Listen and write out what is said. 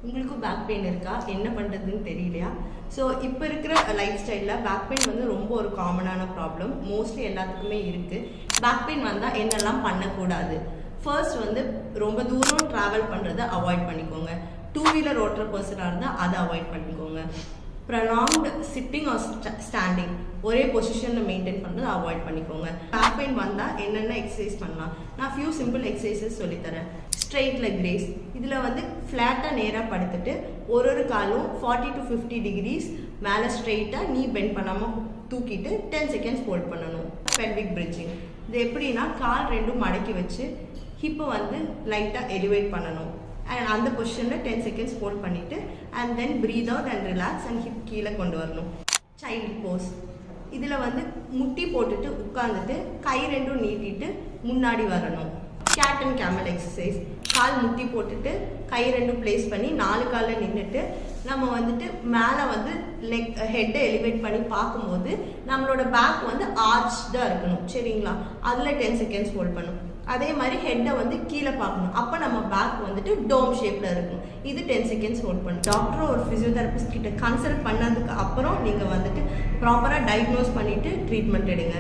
உங்களுக்கும் back pain இருக்கா? என்ன பண்ணுறதுன்னு தெரியலையா? ஸோ இப்போ இருக்கிற லைஃப் ஸ்டைலில் பேக் பெயின் வந்து ரொம்ப ஒரு காமனான ப்ராப்ளம். மோஸ்ட்லி எல்லாத்துக்குமே இருக்குது. பேக் பெயின் வந்தால் என்னெல்லாம் பண்ணக்கூடாது? ஃபர்ஸ்ட் வந்து ரொம்ப தூரம் ட்ராவல் பண்ணுறதை அவாய்ட் பண்ணிக்கோங்க. 2 வீலர் ஓட்டுற பர்சனாக இருந்தால் அதை அவாய்ட் பண்ணிக்கோங்க. ப்ரலாங்டு சிட்டிங் ஆர் ஸ்டாண்டிங் ஒரே பொசிஷனில் மெயின்டைன் பண்ணுறது அவாய்ட் பண்ணிக்கோங்க. பேக் பெயின் வந்தால் என்னென்ன எக்ஸசைஸ் பண்ணலாம்? நான் ஃபியூ சிம்பிள் எக்ஸசைசஸ் சொல்லித்தரேன். Straight leg race. இதில் வந்து ஃப்ளாட்டாக நேராக படுத்துட்டு ஒரு காலும் 40 to 50 டிகிரிஸ் மேலே ஸ்ட்ரெயிட்டாக நீ பெண்ட் பண்ணாமல் தூக்கிட்டு 10 செகண்ட்ஸ் ஹோல்ட் பண்ணணும். Pelvic bridging. இது எப்படின்னா கால் ரெண்டும் மடக்கி வச்சு ஹிப்பை வந்து லைட்டாக எலிவேட் பண்ணணும். அண்ட் அந்த பொசிஷனில் 10 செகண்ட்ஸ் ஹோல்ட் பண்ணிவிட்டு and then breathe out and relax and hip கீழே கொண்டு வரணும். Child pose. இதில் வந்து முட்டி போட்டுட்டு உட்காந்துட்டு கை ரெண்டும் நீட்டிட்டு முன்னாடி வரணும். Cat and camel exercise. கால் முட்டி போட்டுட்டு கை ரெண்டும் பிளேஸ் பண்ணி 4 காலில் நின்றுட்டு நம்ம வந்துட்டு மேலே வந்து ஹெட்டை எலிவேட் பண்ணி பார்க்கும்போது நம்மளோட பேக் வந்து ஆர்ச்டாக இருக்கணும். சரிங்களா? அதில் 10 செகண்ட்ஸ் ஹோல்ட் பண்ணணும். அதே மாதிரி ஹெட்டை வந்து கீழே பார்க்கணும். அப்போ நம்ம பேக் வந்துட்டு டோம் ஷேப்பில் இருக்கும். இது 10 செகண்ட்ஸ் ஹோல்ட் பண்ணணும். டாக்டரோ ஒரு ஃபிசியோதெரபிஸ்ட் கிட்ட கன்சல்ட் பண்ணதுக்கு அப்புறம் நீங்கள் வந்துட்டு ப்ராப்பராக டயக்னோஸ் பண்ணிவிட்டு ட்ரீட்மெண்ட் எடுங்க.